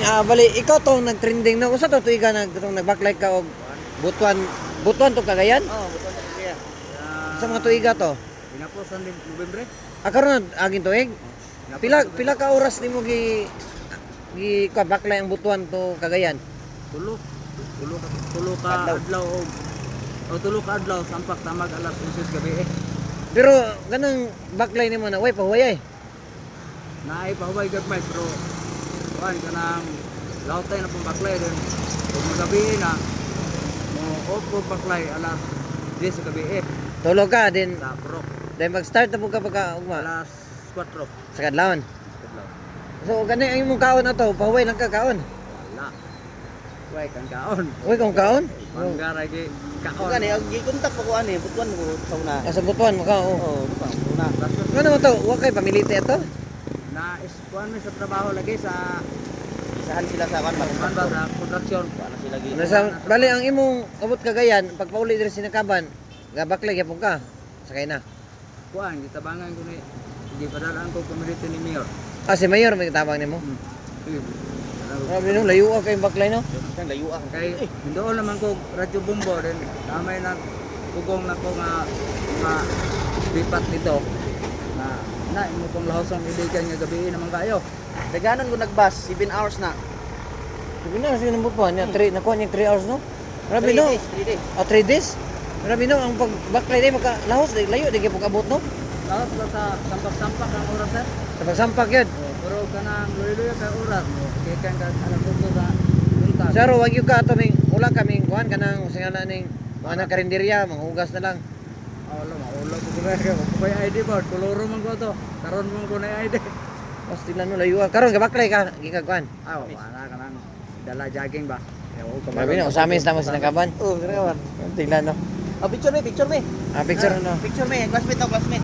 Bali ikaw tong nagtrending na usa to tuiga nag-backlight ka og butuan to Cagayan. Oo, butuan sa kaya. Sa mga tuiga to. Pinaposan din Nobyembre. Karon aging tuig. Pila ka oras nimo ka backlight ang butuan to Cagayan. Tulo ka adlaw o tulo ka adlaw sampak tamag alas 11 gabi eh. Pero ganang backlight nimo na way pahuway. Naay pahuway gagmay pero kuan kanang lautay na pong baklay din. Kung magabi na mo off po baklay alas 10 sa gabi eh. Tulog ka din. Sa prok Dahil mag-start na po ka pagka ugma alas 4 sa kadlawon. adlaw. So gani ang imong kaon na to, pahuway lang ka kaon. Wala. Way kang kaon. Uy kung kaon? Manggaray gi kaon. Gani, ang gikontak ko ani, butuan ko sa una. Sa butuan mo ka. Oh. Oo, una. Ano naman to? Wa kay pamilite ito? Na kuan mi sa trabaho lagi sa Isahan sila sa kan, kuan ba sa construction. Paano sila gi? Nasa bali ang imong abot Cagayan pag pauli diri sinakaban, ga backlight gyapon ka. Sakay na. Kuan gitabangan ko ni gipadalaan ko community ni Mayor. Ah si Mayor may tabang nimo. Grabe no layo kay backlight no. Kan layo ang Kay hindoon naman ko radyo bumbo din damay na kugong na ko nga bipat nito na imo kong lahosong ibigan nga gabi naman kayo. Daganon ko nagbus 7 hours na. Sabi na sige nang butuan niya 3 nakuha niya 3 hours no. Grabe 3 no. days, 3 days. 3 days. Grabe no ang pag backlight ay maka lahos layo di gyapon abot no. Lahat ba sa sampak-sampak ang oras sir? Sa pagsampak yun. Pero kanang luyo-luyo kay oras mo. Kay kan alam ko sa punta. Saro wag yung ka to ming ula kaming kuan kanang singala ning mga na karinderya, mga hugas na lang. Ulo ko gura ka. Kay ID board, koloro man ko to. Karon mo ko na ID. Pastila no layo. Karon ga backlight ka gikagkuan. Wala ka nang dala jogging ba? Grabe na usamis na mo sinakaban. Oh, sira ka. Tingnan no. Picture me. Picture no. Picture me, classmate to, classmate.